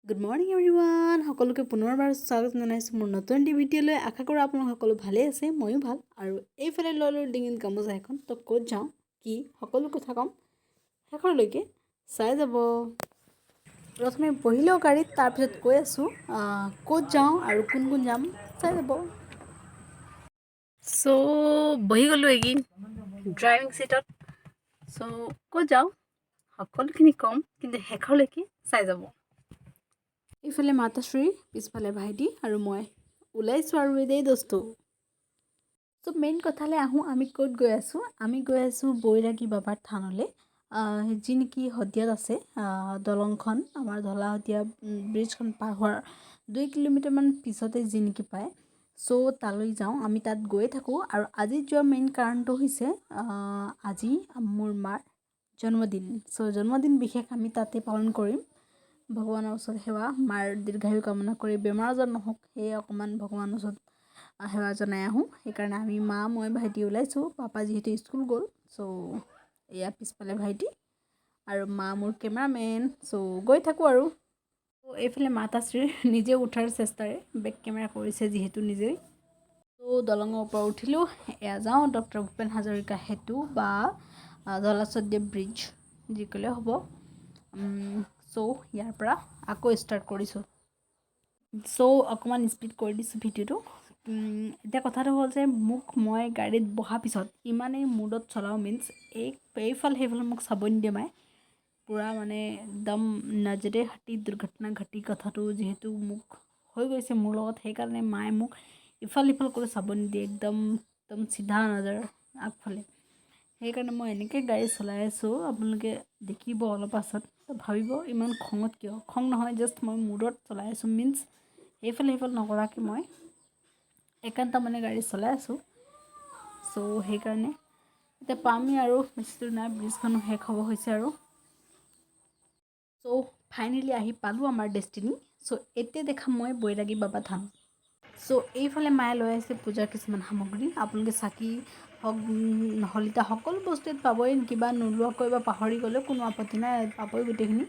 Good morning everyone সকলোকে পুনৰবাৰ স্বাগত জনাইছোঁ মোৰ নতুন ভিডিঅ'লৈ আশা কৰোঁ আপোনালোক সকলো ভালেই আছে ময়ো ভাল আৰু এইফালে ল'লোঁ ডিঙিত গামোচা এখন তো ক'ত যাওঁ কি সকলো কথা ক'ম শেষৰলৈকে চাই যাব প্ৰথমে বহিলেও গাড়ীত তাৰপিছত কৈ আছোঁ ক'ত যাওঁ আৰু কোন কোন যাম চাই যাব চ' বহি গ'লোঁ এইকেইদিন ড্ৰাইভিং ছিটত চ' ক'ত যাওঁ সকলোখিনি ক'ম কিন্তু শেষৰলৈকে চাই যাব ইফালে মাতাশ্ৰী পিছফালে ভাইটি আৰু মই ওলাইছোঁ আৰু এই দোস্তু চ' মেইন কথালৈ আহোঁ আমি ক'ত গৈ আছোঁ আমি গৈ আছোঁ বৈৰাগী বাবাৰ থানলৈ যি নেকি শদিয়াত আছে দলংখন আমাৰ ধলাশদিয়া ব্ৰিজখন পাৰ হোৱাৰ 2 কিলোমিটাৰমান পিছতে যি নেকি পায় চ' তালৈ যাওঁ আমি তাত গৈ থাকোঁ আৰু আজি যোৱা মেইন কাৰণটো হৈছে আজি মোৰ মাৰ জন্মদিন চ' জন্মদিন বিশেষ আমি তাতে পালন কৰিম ভগৱানৰ ওচৰত সেৱা মাৰ দীৰ্ঘায়ু কামনা কৰি বেমাৰ আজাৰ নহওক সেয়ে অকণমান ভগৱানৰ ওচৰত সেৱা জনাই আহোঁ সেইকাৰণে আমি মা মই ভাইটি ওলাইছোঁ পাপা যিহেতু স্কুল গ'ল চ' এয়া পিছফালে ভাইটি আৰু মা মোৰ কেমেৰামেন চ' গৈ থাকোঁ আৰু এইফালে মাতাশ্ৰীৰ নিজে উঠাৰ চেষ্টাৰে বেক কেমেৰা কৰিছে যিহেতু নিজেই চ' দলঙৰ ওপৰত উঠিলোঁ এয়া যাওঁ ডক্টৰ ভূপেন হাজৰিকা সেতু বা ধলাশদিয়া ব্ৰিজ যি ক'লে হ'ব চ' ইয়াৰ পৰা আকৌ ষ্টাৰ্ট কৰিছোঁ চ' অকণমান স্পীড কৰি দিছোঁ ভিডিঅ'টো এতিয়া কথাটো হ'ল যে মই গাড়ীত বহাৰ পিছত ইমানেই মুডত চলাওঁ মিনছ এইফাল সেইফালে মোক চাব নিদিয়ে মায়ে পূৰা মানে একদম নজৰে হাতি দুৰ্ঘটনা ঘটি কথাটো যিহেতু মোক হৈ গৈছে মোৰ লগত সেইকাৰণে মায়ে মোক ইফাল সিফাল কৰি চাব নিদিয়ে একদম চিধা নজৰ আগফালে সেইকাৰণে মই এনেকৈ গাড়ী চলাই আছোঁ আপোনালোকে দেখিব অলপ পাছত ভাবিব ইমান খঙত কিয় খং নহয় জাষ্ট মই মুডত চলাই আছোঁ মিনছ এইফালে সেইফাল নকৰাকৈ মই একান্ত মানে গাড়ী চলাই আছোঁ চ' সেইকাৰণে এতিয়া পামেই আৰু বেছি দূৰ নাই ব্ৰিজখনো শেষ হ'ব হৈছে আৰু চ' ফাইনেলি আহি পালোঁ আমাৰ ডেষ্টিনি চ' এতিয়া দেখা মই বৈৰাগী বাবা থান চ' এইফালে মায়ে লৈ আহিছে পূজাৰ কিছুমান সামগ্ৰী আপোনালোকে চাকি হওক শলিতা সকলো বস্তু ইয়াত পাবই কিবা নোলোৱাকৈ বা পাহৰি গ'লেও কোনো আপত্তি নাই পাবই গোটেইখিনি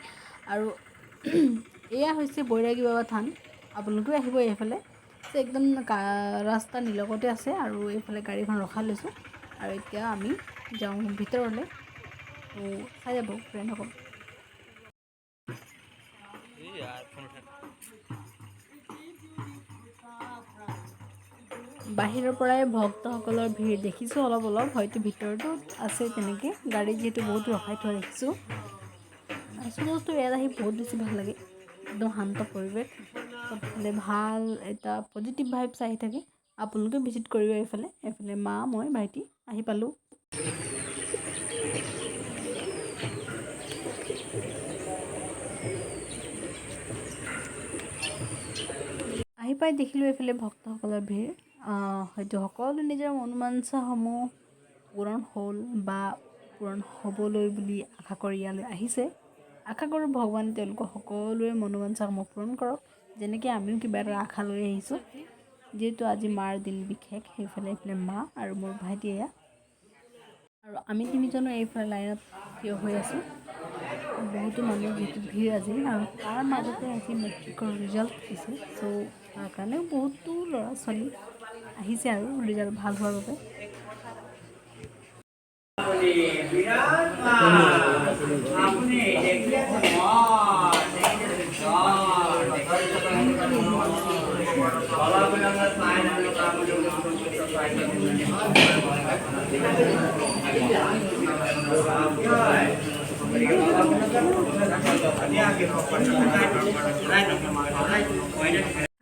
আৰু এয়া হৈছে বৈৰাগী বাবা থান আপোনালোকেও আহিব এইফালে একদম ৰাস্তা নিলগতে আছে আৰু এইফালে গাড়ীখন ৰখাই লৈছোঁ আৰু এতিয়া আমি যাওঁ ভিতৰলৈ চাই যাব ফ্ৰেণ্ডসকল বাহিৰৰ পৰাই ভক্তসকলৰ ভিৰ দেখিছোঁ অলপ হয়তো ভিতৰতো আছে তেনেকৈ গাড়ী যিহেতু বহুত ৰখাই থোৱা দেখিছোঁ বস্তু ইয়াত আহি বহুত বেছি ভাল লাগে একদম শান্ত পৰিৱেশ চবফালে ভাল এটা পজিটিভ ভাইবছ আহি থাকে আপোনালোকে ভিজিট কৰিব এইফালে মা মই ভাইটি আহি পালোঁ আহি পাই দেখিলোঁ এইফালে ভক্তসকলৰ ভিৰ হয়তো সকলো নিজৰ মনোবাঞ্ছাসমূহ পূৰণ হ'ল বা পূৰণ হ'বলৈ বুলি আশা কৰি ইয়ালৈ আহিছে আশা কৰোঁ ভগৱানে তেওঁলোকৰ সকলোৰে মনোবাঞ্ছাসমূহ পূৰণ কৰক যেনেকৈ আমিও কিবা এটা আশা লৈ আহিছোঁ যিহেতু আজি মাৰ দিন বিশেষ এইফালে মা আৰু মোৰ ভাইটি এয়া আৰু আমি তিনিজনো এইফালে লাইনত থিয় হৈ আছোঁ বহুতো মানুহ যিহেতু ভিৰ আজি আৰু তাৰ মাজতে আজি মেট্ৰিকৰ ৰিজাল্ট দিছে চ' তাৰ কাৰণেও বহুতো ল'ৰা ছোৱালী আহিছে আৰু ৰিজাল্ট ভাল হোৱাৰ বাবে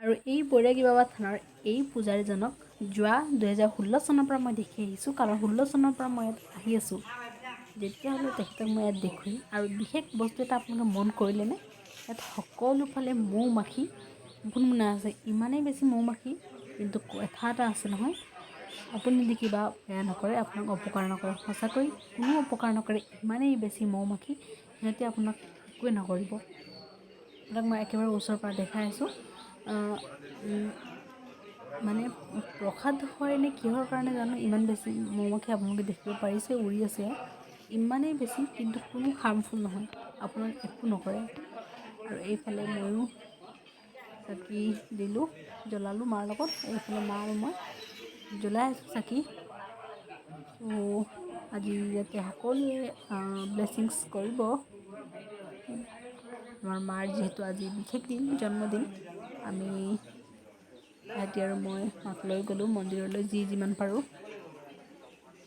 আৰু এই বৈৰাগী বাবা থানৰ এই পূজাৰীজনক যোৱা 2016 চনৰ পৰা মই দেখি আহিছোঁ কাৰণ 16 চনৰ পৰা মই ইয়াত আহি আছোঁ যেতিয়া হ'লেও তেখেতক মই ইয়াত দেখোঁ আৰু বিশেষ বস্তু এটা আপোনালোকে মন কৰিলেনে ইয়াত সকলোফালে মৌ মাখি গুণগুণাই আছে ইমানেই বেছি মৌ মাখি কিন্তু কথা এটা আছে নহয় আপুনি যদি কিবা বেয়া নকৰে আপোনাক অপকাৰ নকৰে সঁচাকৈ কোনো অপকাৰ নকৰে ইমানেই বেছি মৌ মাখি সিহঁতে আপোনাক একোৱে নকৰিব আপোনাক মই একেবাৰে ওচৰৰ পৰা দেখাই আছোঁ মানে প্ৰসাদ হয় নে কিহৰ কাৰণে জানো ইমান বেছি মৌ মাখি আপোনালোকে দেখিব পাৰিছে উৰি আছে ইমানেই বেছি কিন্তু কোনো হাৰ্মফুল নহয় আপোনাক একো নকৰে আৰু এইফালে ময়ো চাকি দিলোঁ, জ্বলালোঁ মাৰ লগত। এইফালে মা আৰু মই জ্বলাই আছোঁ চাকি। ত' আজি ইয়াতে সকলোৱে ব্লেছিংছ কৰিব। আমাৰ মাৰ যিহেতু আজি বিশেষ দিন, জন্মদিন, আমি ভাইটি আৰু মই মাক লৈ গ'লোঁ মন্দিৰলৈ যিমান পাৰোঁ।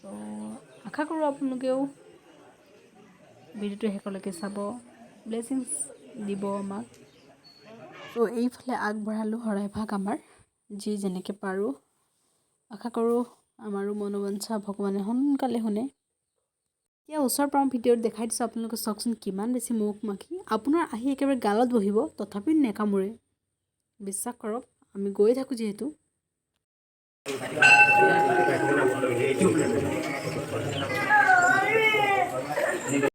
ত' আশা কৰোঁ আপোনালোকেও ভিডিঅ'টো শেষলৈকে চাব, ব্লেছিংছ দিব আমাক। ত' এইফালে আগবঢ়ালোঁ শৰাই ভাগ আমাৰ, যি যেনেকৈ পাৰোঁ। আশা কৰোঁ আমাৰো মনোবাঞ্ছা ভগৱানে সোনকালে শুনে। এতিয়া ওচৰৰ পৰা ভিডিঅ'ত দেখাই দিছোঁ, আপোনালোকে চাওকচোন কিমান বেছি মহ মাখি। আপোনাৰ আহি একেবাৰে গালত বহিব, তথাপিও নেকামুৰে। বিশ্বাস কৰক, আমি গৈ থাকোঁ যিহেতু।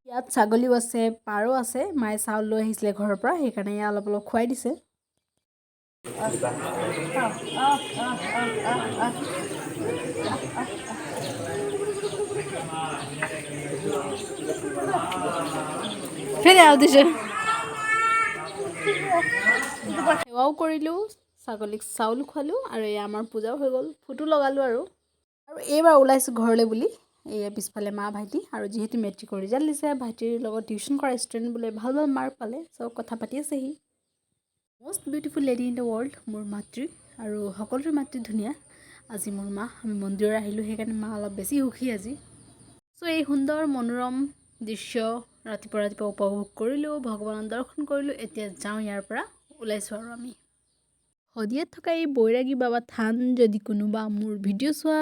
ইয়াত ছাগলীও আছে, পাৰো আছে। মায়ে চাউল লৈ আহিছিলে ঘৰৰ পৰা, সেইকাৰণে ইয়াত অলপ অলপ খুৱাই দিছে। সেৱাও কৰিলোঁ, ছাগলীক চাউল খোৱালোঁ, আৰু এয়া আমাৰ পূজাও হৈ গ'ল। ফটো লগালোঁ আৰু এইবাৰ ওলাইছোঁ ঘৰলৈ বুলি। এয়া পিছফালে মা ভাইটি, আৰু যিহেতু মেট্ৰিকৰ ৰিজাল্ট দিছে, ভাইটিৰ লগত টিউশ্যন কৰা ষ্টুডেণ্ট বোলে ভাল ভাল মাৰ্ক পালে, চব কথা পাতি আছেহি। Most beautiful lady in the world, মোৰ মাতৃ, আৰু সকলোৰে মাতৃ ধুনীয়া। আজি মোৰ মা, আমি মন্দিৰত আহিলোঁ, সেইকাৰণে মা অলপ বেছি সুখী আজি। চ' এই সুন্দৰ মনোৰম দৃশ্য ৰাতিপুৱা উপভোগ কৰিলোঁ, ভগৱানৰ দৰ্শন কৰিলোঁ। এতিয়া যাওঁ ইয়াৰ পৰা, ওলাইছোঁ আৰু আমি। শদিয়াত থকা এই বৈৰাগী বাবা থান যদি কোনোবা মোৰ ভিডিঅ' চোৱা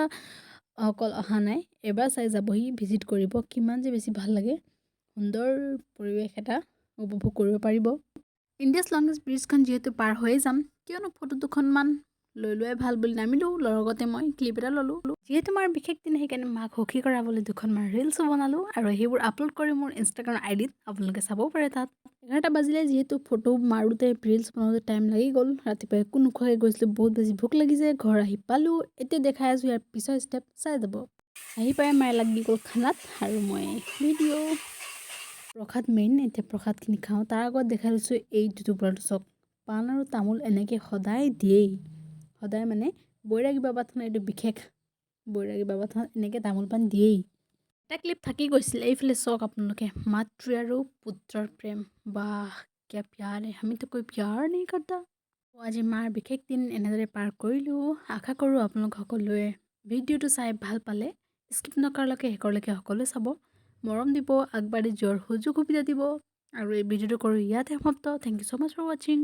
অকল অহা নাই, এবাৰ চাই যাবহি, ভিজিট কৰিব। কিমান যে বেছি ভাল লাগে, সুন্দৰ পৰিৱেশ এটা উপভোগ কৰিব পাৰিব। ইণ্ডিয়াছ লংগেষ্ট ব্ৰিজখন যিহেতু পাৰ হৈয়ে যাম, কিয়নো ফটো দুখনমান লৈ লোৱাই ভাল বুলি নামিলোঁ। লগতে মই ক্লিপ এটা ল'লোঁ। যিহেতু মাৰ বিশেষ দিন, সেইকাৰণে মাক সুখী কৰাবলৈ দুখনমান ৰিলছো বনালোঁ, আৰু সেইবোৰ আপলোড কৰি মোৰ ইনষ্টাগ্ৰাম আইডিত আপোনালোকে চাবও পাৰে। তাত 11টা বাজিলে, যিহেতু ফটো মাৰোঁতে ৰিলছ বনাওঁতে টাইম লাগি গ'ল। ৰাতিপুৱা একো নোখোৱাকৈ গৈছিলোঁ, বহুত বেছি ভোক লাগিছে। ঘৰ আহি পালোঁ, এতিয়া দেখাই আছোঁ ইয়াৰ পিছৰ ষ্টেপ, চাই যাব। আহি পাই মায়ে লাগি গ'ল খানাত, আৰু মই ভিডিঅ'। প্ৰসাদ মেইন, এতিয়া প্ৰসাদখিনি খাওঁ। তাৰ আগত দেখাই লৈছোঁ এই দুটুকুৰাটো চাওক, পাণ আৰু তামোল এনেকৈ সদায় দিয়েই, সদায় মানে বৈৰাগী বাবা থান এইটো বিশেষ। বৈৰাগী বাবা থান এনেকৈ তামোল পাণ দিয়েই। এটা ক্লিপ থাকি গৈছিল, এইফালে চাওক আপোনালোকে, মাতৃ আৰু পুত্ৰৰ প্ৰেম। বাহ কিয়া প্যাৰ হে, আমিতো কোই প্যাৰ নেহি কৰতা। আজি মাৰ বিশেষ দিন এনেদৰে পাৰ কৰিলোঁ। আশা কৰোঁ আপোনালোক সকলোৱে ভিডিঅ'টো চাই ভাল পালে। স্কিপ নকৰালৈকে শেষৰলৈকে সকলোৱে চাব, মৰম দিব, আগবাঢ়ি যোৱাৰ সুযোগ সুবিধা দিব। আৰু এই ভিডিঅ'টো কৰোঁ ইয়াতে সমাপ্ত। Thank you so' much for ৱাচিং।